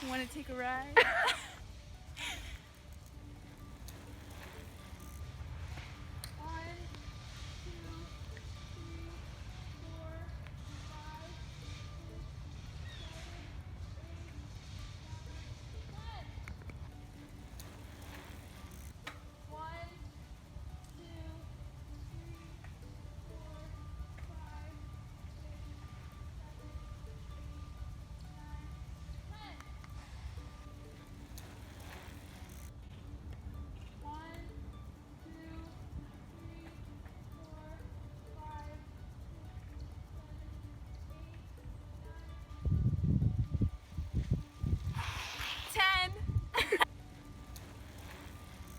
Want to take a ride?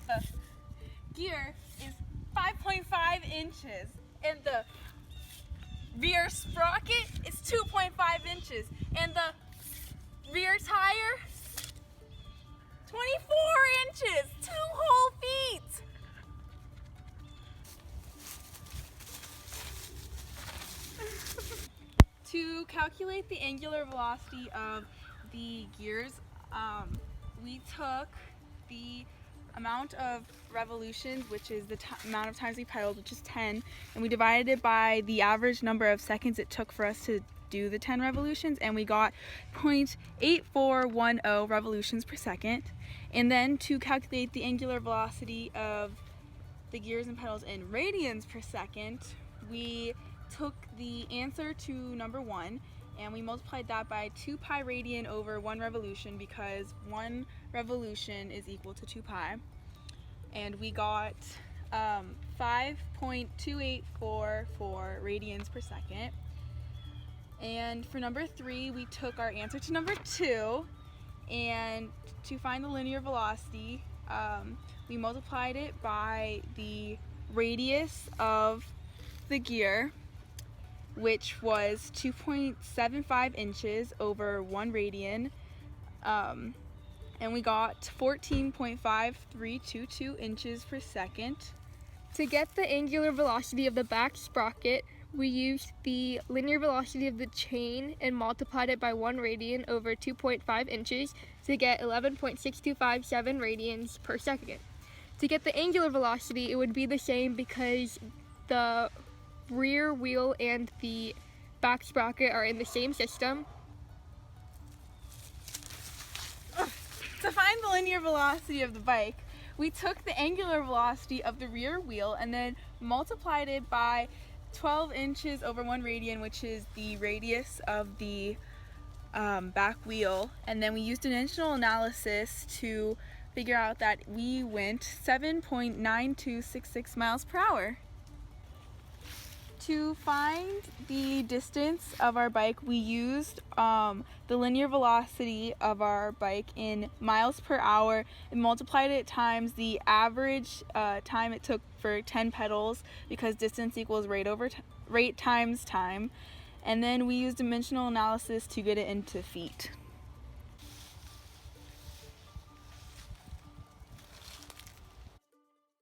The gear is 5.5 inches and the rear sprocket is 2.5 inches and the rear tire 24 inches, 2 whole feet. To calculate the angular velocity of the gears, we took the amount of revolutions, which is the amount of times we pedaled, which is 10, and we divided it by the average number of seconds it took for us to do the 10 revolutions, and we got 0.8410 revolutions per second. And then to calculate the angular velocity of the gears and pedals in radians per second, we took the answer to number 1 and we multiplied that by 2 pi radian over 1 revolution, because 1 revolution is equal to 2 pi, and we got 5.2844 radians per second. And for number 3, we took our answer to number 2, and to find the linear velocity, we multiplied it by the radius of the gear, which was 2.75 inches over 1 radian, and we got 14.5322 inches per second. To get the angular velocity of the back sprocket, we used the linear velocity of the chain and multiplied it by 1 radian over 2.5 inches to get 11.6257 radians per second. To get the angular velocity, it would be the same because the rear wheel and the back sprocket are in the same system. To find the linear velocity of the bike, we took the angular velocity of the rear wheel and then multiplied it by 12 inches over 1 radian, which is the radius of the back wheel, and then we used dimensional analysis to figure out that we went 7.9266 miles per hour. To find the distance of our bike, we used the linear velocity of our bike in miles per hour and multiplied it times the average time it took for 10 pedals, because distance equals rate times time. And then we used dimensional analysis to get it into feet.